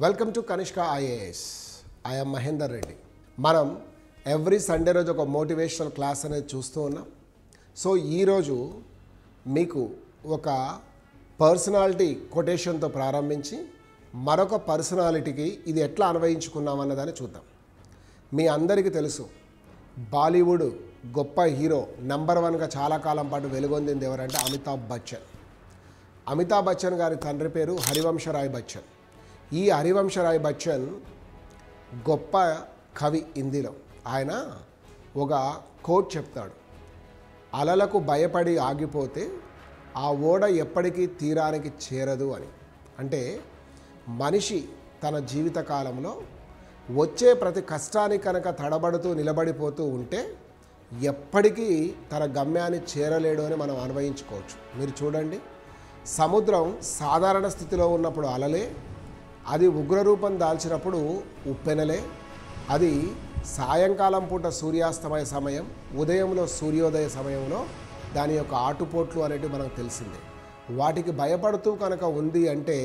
Welcome to Kanishka IAS. I'm Mahender Reddy. మనం every Sunday రోజు ఒక మోటివేషనల్ క్లాస్ అనేది చూస్తూ ఉన్నాం. సో ఈరోజు మీకు ఒక పర్సనాలిటీ కొటేషన్తో ప్రారంభించి మరొక పర్సనాలిటీకి ఇది ఎట్లా అన్వయించుకున్నాం అన్నదాన్ని చూద్దాం. మీ అందరికీ తెలుసు, బాలీవుడ్ గొప్ప హీరో నెంబర్ 1గా చాలా కాలం పాటు వెలుగొందింది ఎవరంటే అమితాబ్ బచ్చన్. అమితాబ్ బచ్చన్ గారి తండ్రి పేరు హరివంశరాయ్ బచ్చన్. ఈ హరివంశరాయ్ బచ్చన్ గొప్ప కవి హిందీలో. ఆయన ఒక కోట్ చెప్తాడు, అలలకు భయపడి ఆగిపోతే ఆ ఓడ ఎప్పటికీ తీరానికి చేరదు అని. అంటే మనిషి తన జీవితకాలంలో వచ్చే ప్రతి కష్టానికి కనుక తడబడుతూ నిలబడిపోతూ ఉంటే ఎప్పటికీ తన గమ్యాన్ని చేరలేడు అని మనం అన్వయించుకోవచ్చు. మీరు చూడండి, సముద్రం సాధారణ స్థితిలో ఉన్నప్పుడు అలలే, అది ఉగ్రరూపం దాల్చినప్పుడు ఉప్పెనలే, అది సాయంకాలం పూట సూర్యాస్తమయ సమయం, ఉదయంలో సూర్యోదయ సమయంలో దాని యొక్క ఆటుపోట్లు అనేటివి మనకు తెలిసిందే. వాటికి భయపడుతూ కనుక ఉంది అంటే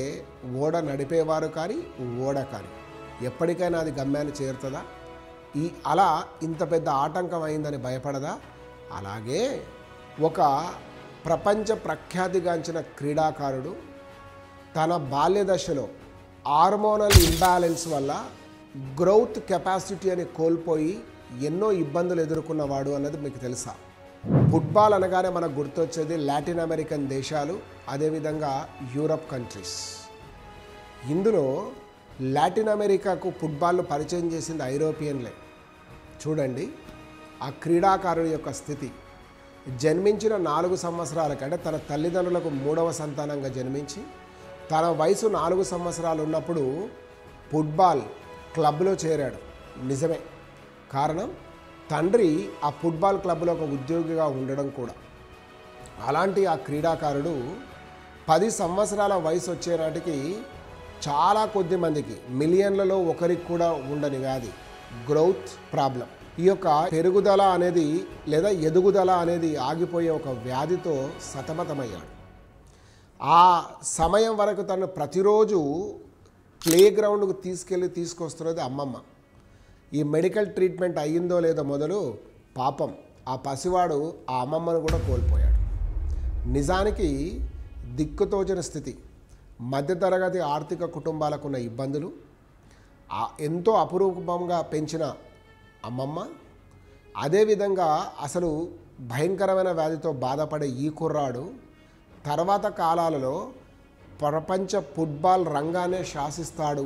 ఓడ నడిపేవారు కానీ ఓడ కానీ ఎప్పటికైనా అది గమ్యాన్ని చేరుతుందా? ఈ అలా ఇంత పెద్ద ఆటంకం అయిందని భయపడదా? అలాగే ఒక ప్రపంచ ప్రఖ్యాతిగాంచిన క్రీడాకారుడు తన బాల్య దశలో హార్మోనల్ ఇంబ్యాలెన్స్ వల్ల గ్రోత్ కెపాసిటీ అని కోల్పోయి ఎన్నో ఇబ్బందులు ఎదుర్కొన్నవాడు అన్నది మీకు తెలుసా? ఫుట్బాల్ అనగానే మనకు గుర్తొచ్చేది లాటిన్ అమెరికన్ దేశాలు, అదేవిధంగా యూరప్ కంట్రీస్. ఇందులో లాటిన్ అమెరికాకు ఫుట్బాల్ను పరిచయం చేసింది ఐరోపియన్లే. చూడండి ఆ క్రీడాకారుడి యొక్క స్థితి. జన్మించిన 4 సంవత్సరాలకి, అంటే తన తల్లిదండ్రులకు 3వ సంతానంగా జన్మించి తన వయసు 4 సంవత్సరాలు ఉన్నప్పుడు ఫుట్బాల్ క్లబ్లో చేరాడు. నిజమే, కారణం తండ్రి ఆ ఫుట్బాల్ క్లబ్లో ఒక ఉద్యోగిగా ఉండడం కూడా. అలాంటి ఆ క్రీడాకారుడు 10 సంవత్సరాల వయసు వచ్చే నాటికి చాలా కొద్ది మందికి, మిలియన్లలో ఒకరికి కూడా ఉండని వ్యాధి గ్రోత్ ప్రాబ్లం. ఈ యొక్క పెరుగుదల అనేది లేదా ఎదుగుదల అనేది ఆగిపోయే ఒక వ్యాధితో సతమతమయ్యాడు. ఆ సమయం వరకు తను ప్రతిరోజు ప్లే గ్రౌండ్కు తీసుకొస్తున్నది అమ్మమ్మ. ఈ మెడికల్ ట్రీట్మెంట్ అయ్యిందో లేదో మొదలు పాపం ఆ పసివాడు ఆ అమ్మమ్మను కూడా కోల్పోయాడు. నిజానికి దిక్కుతోచని స్థితి, మధ్యతరగతి ఆర్థిక కుటుంబాలకున్న ఇబ్బందులు, ఎంతో అపురూపంగా పెంచిన అమ్మమ్మ, అదేవిధంగా అసలు భయంకరమైన వ్యాధితో బాధపడే ఈ కుర్రాడు తర్వాత కాలాలలో ప్రపంచ ఫుట్బాల్ రంగానే శాసిస్తాడు.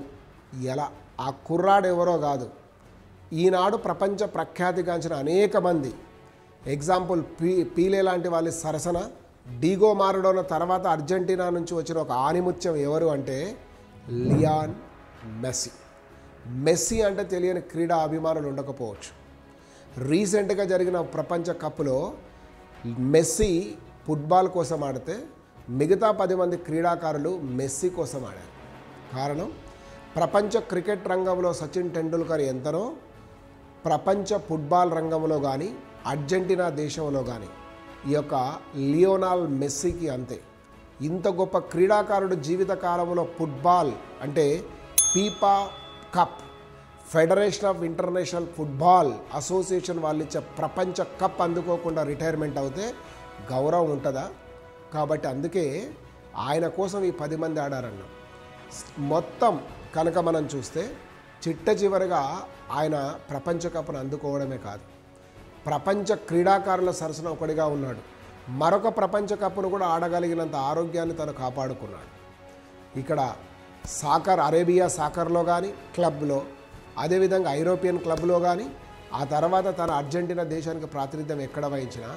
ఎలా? ఆ కుర్రాడు ఎవరో కాదు, ఈనాడు ప్రపంచ ప్రఖ్యాతిగాంచిన అనేక మంది, ఎగ్జాంపుల్ పీలే లాంటి వాళ్ళ సరసన, డీగో మారడోన తర్వాత అర్జెంటీనా నుంచి వచ్చిన ఒక ఆనిముత్యం ఎవరు అంటే లియాన్ మెస్సీ. మెస్సీ అంటే తెలియని క్రీడా అభిమానులు ఉండకపోవచ్చు. రీసెంట్గా జరిగిన ప్రపంచ కప్లో మెస్సీ ఫుట్బాల్ కోసం ఆడితే మిగతా 10 మంది క్రీడాకారులు మెస్సీ కోసం ఆడారు. కారణం, ప్రపంచ క్రికెట్ రంగంలో సచిన్ టెండూల్కర్ ఎంతనో, ప్రపంచ ఫుట్బాల్ రంగంలో కానీ అర్జెంటీనా దేశంలో కానీ ఈ యొక్క లియోనాల్ మెస్సీకి అంతే. ఇంత గొప్ప క్రీడాకారుడు జీవితకాలంలో ఫుట్బాల్ అంటే FIFA cup, federation of international football association వాళ్ళు ఇచ్చే ప్రపంచ కప్ అందుకోకుండా రిటైర్మెంట్ అవుతే గౌరవం ఉంటుందా? కాబట్టి అందుకే ఆయన కోసం ఈ 10 మంది ఆడారన్నాం. మొత్తం కనుక మనం చూస్తే చిట్ట చివరిగా ఆయన ప్రపంచ కప్ను అందుకోవడమే కాదు, ప్రపంచ క్రీడాకారుల సరసన ఒకటిగా ఉన్నాడు. మరొక ప్రపంచ కప్ను కూడా ఆడగలిగినంత ఆరోగ్యాన్ని తను కాపాడుకున్నాడు. ఇక్కడ సాకర్, అరేబియా సాకర్లో కానీ క్లబ్లో, అదేవిధంగా ఐరోపియన్ క్లబ్లో కానీ, ఆ తర్వాత తన అర్జెంటీనా దేశానికి ప్రాతినిధ్యం ఎక్కడ వహించినా,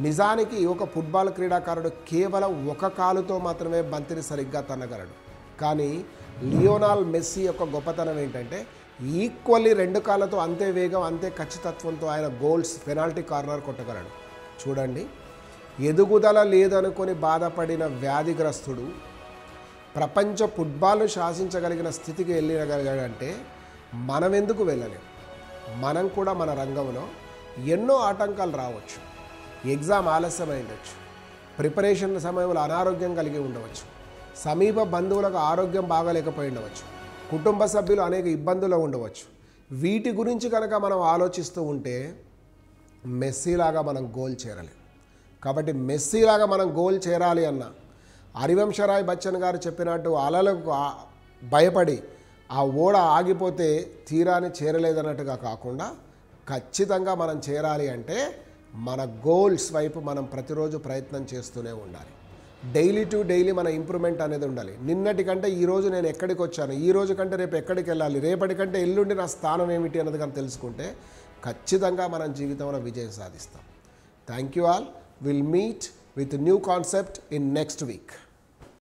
నిజానికి ఒక ఫుట్బాల్ క్రీడాకారుడు కేవలం ఒక కాలుతో మాత్రమే బంతిని సరిగ్గా తన్నగలడు. కానీ లియోనాల్ మెస్సీ యొక్క గొప్పతనం ఏంటంటే ఈక్వల్లీ 2 కాళ్ళతో అంతే వేగం, అంతే ఖచ్చితత్వంతో ఆయన గోల్స్, పెనాల్టీ కార్నర్ కొట్టగలడు. చూడండి, ఎదుగుదల లేదనుకొని బాధపడిన వ్యాధిగ్రస్తుడు ప్రపంచ ఫుట్బాల్ను శాసించగలిగిన స్థితికి వెళ్ళగలిగాడంటే మనం ఎందుకు వెళ్ళలేం? మనం కూడా మన రంగంలో ఎన్నో ఆటంకాలు రావచ్చు. ఎగ్జామ్ ఆలస్యమై ఉండొచ్చు, ప్రిపరేషన్ సమయంలో అనారోగ్యం కలిగి ఉండవచ్చు, సమీప బంధువులకు ఆరోగ్యం బాగాలేకపోయి ఉండవచ్చు, కుటుంబ సభ్యులు అనేక ఇబ్బందులు ఉండవచ్చు. వీటి గురించి కనుక మనం ఆలోచిస్తూ ఉంటే మెస్సీలాగా మనం గోల్ చేరలేం. కాబట్టి మెస్సీలాగా మనం గోల్ చేరాలి అన్న హరివంశరాయ్ బచ్చన్ గారు చెప్పినట్టు అలలకు భయపడి ఆ ఓడ ఆగిపోతే తీరాన్ని చేరలేదన్నట్టుగా కాకుండా ఖచ్చితంగా మనం చేరాలి అంటే మన గోల్స్ వైపు మనం ప్రతిరోజు ప్రయత్నం చేస్తూనే ఉండాలి. డైలీ టు డైలీ మన ఇంప్రూవ్మెంట్ అనేది ఉండాలి. నిన్నటి కంటే ఈరోజు నేను ఎక్కడికి వచ్చాను, ఈ రోజు కంటే రేపు ఎక్కడికి వెళ్ళాలి, రేపటి కంటే ఎల్లుండి నా స్థానం ఏమిటి అన్నది కానీ తెలుసుకుంటే ఖచ్చితంగా మనం జీవితంలో విజయం సాధిస్తాం. Thank you all. Will meet with a new concept in next week.